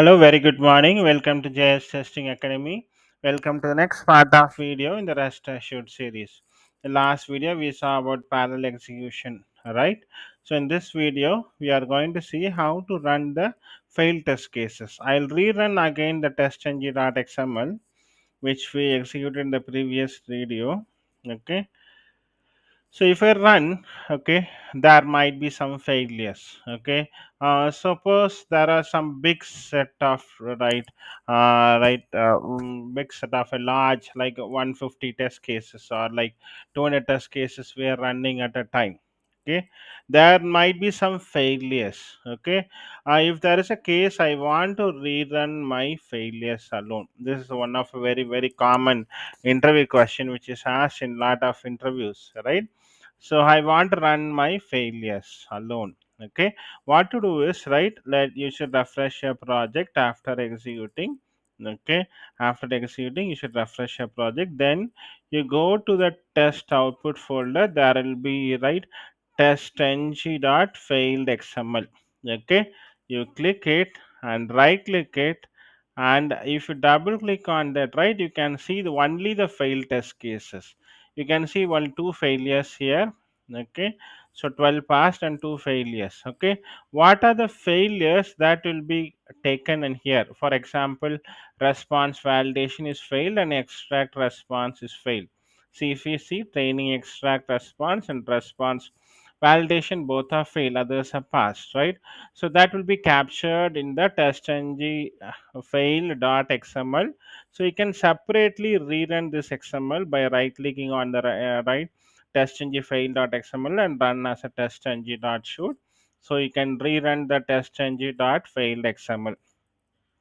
Hello, very good morning. Welcome to JS Testing Academy. Welcome to the next part of video in the rest assured series. The last video we saw about parallel execution, right? So in this video, we are going to see how to run the failed test cases. I'll rerun again the testng.xml which we executed in the previous video. Okay, so if I run, okay, there might be some failures. Okay, suppose there are some big set of big set of a large like 150 test cases or like 200 test cases we are running at a time. Okay, there might be some failures. Okay, if there is a case I want to rerun my failures alone. This is one of a very common interview question which is asked in lot of interviews, right? So I want to run my failures alone. Okay, what to do is, right, let you should refresh your project after executing. Okay, after executing you should refresh your project, then you go to the test output folder. There will be, right, testng.failed xml. Okay, you click it and right click it, and if you double click on that, right, you can see only the failed test cases. You can see one two failures here. Okay, so 12 passed and two failures. Okay, what are the failures that will be taken in here? For example, response validation is failed and extract response is failed. CFC training extract response and response validation both are failed, others are passed, right? So that will be captured in the testng fail.xml. So you can separately rerun this XML by right clicking on the right testng fail.xml and run as a testng.shoot. So you can rerun the testng.failed.xml.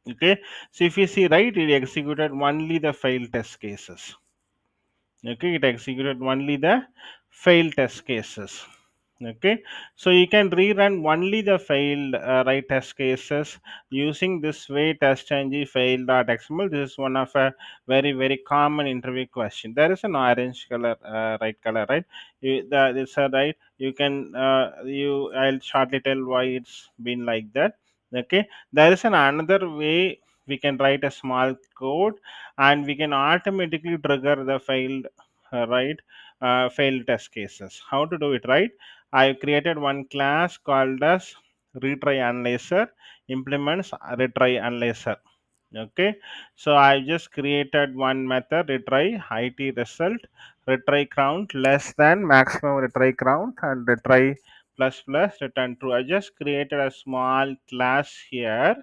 Okay, so if you see, right, it executed only the failed test cases. Okay, it executed only the failed test cases. Okay, so you can rerun only the failed right test cases using this way testng fail.xml. This is one of a very common interview question. There is an orange color, right color, right? It's a right, you can I'll shortly tell why it's been like that. Okay, there is an another way. We can write a small code and we can automatically trigger the failed right failed test cases. How to do it, right? I created one class called as retry analyzer, implements retry analyzer. Okay, so I just created one method, retry it result, retry count less than maximum retry count, and retry plus plus return true. I just created a small class here.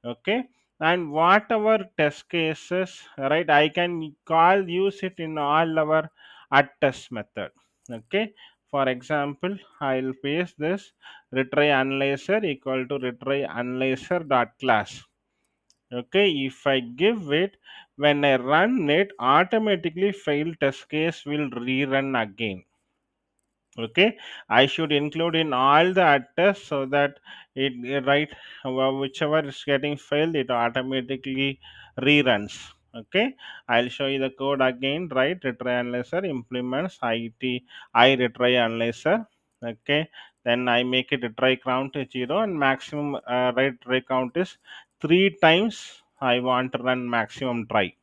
Okay, and whatever test cases, right, I can call use it in all our at test method. Okay, for example, I'll paste this retry analyzer equal to retry analyzer dot class. Okay, if I give it, when I run it, automatically failed test case will rerun again. Okay, I should include in all the attest so that right, whichever is getting failed, it automatically reruns. Okay, I'll show you the code again, right? Retry analyzer implements I retry analyzer. Okay, then I make it retry count to 0 and maximum right try count is 3 times. I want to run maximum try.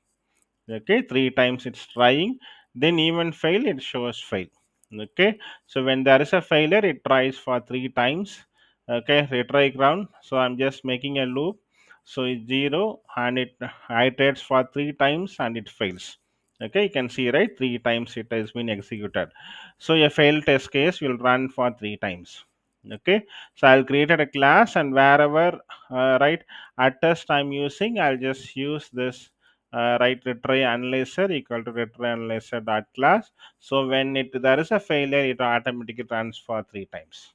Okay, 3 times it's trying, then even fail, it shows fail. Okay, so when there is a failure, it tries for 3 times. Okay, retry ground, so I'm just making a loop. So it's 0 and it iterates for 3 times and it fails. Okay, you can see, right, 3 times it has been executed. So a failed test case will run for 3 times. Okay, so I'll created a class, and wherever right at test I'm using, I'll just use this right retry analyzer equal to retry analyzer dot class. So when it there is a failure, it automatically runs for 3 times.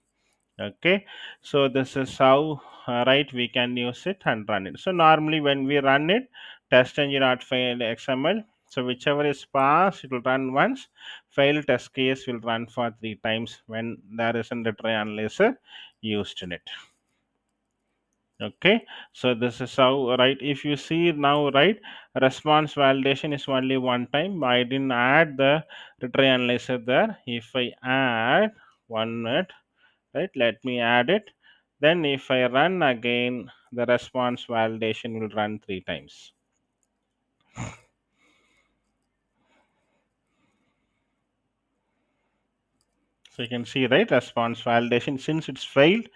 Okay, so this is how right we can use it and run it. So normally when we run it, test engine dot fail xml, so whichever is passed, it will run once. Fail test case will run for 3 times when there is a retry analyzer used in it. Okay, so this is how, right, if you see now, right, response validation is only one time. I didn't add the retry analyzer there. If I add 1 minute, right, let me add it, then if I run again, the response validation will run 3 times. So you can see, right, response validation, since it's failed,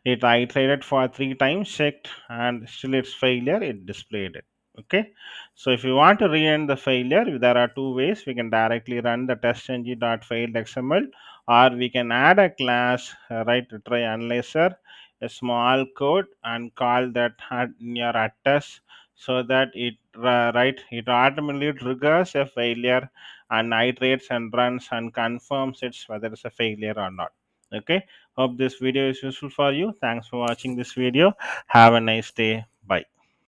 it iterated for 3 times, checked, and still it's failure, it displayed it. Okay. So if you want to re-end the failure, there are two ways. We can directly run the testng.failed.xml, or we can add a class, right, try analyzer, a small code, and call that in your attest, so that it automatically triggers a failure and iterates and runs and confirms it's whether it's a failure or not. Okay. Hope this video is useful for you. Thanks for watching this video. Have a nice day.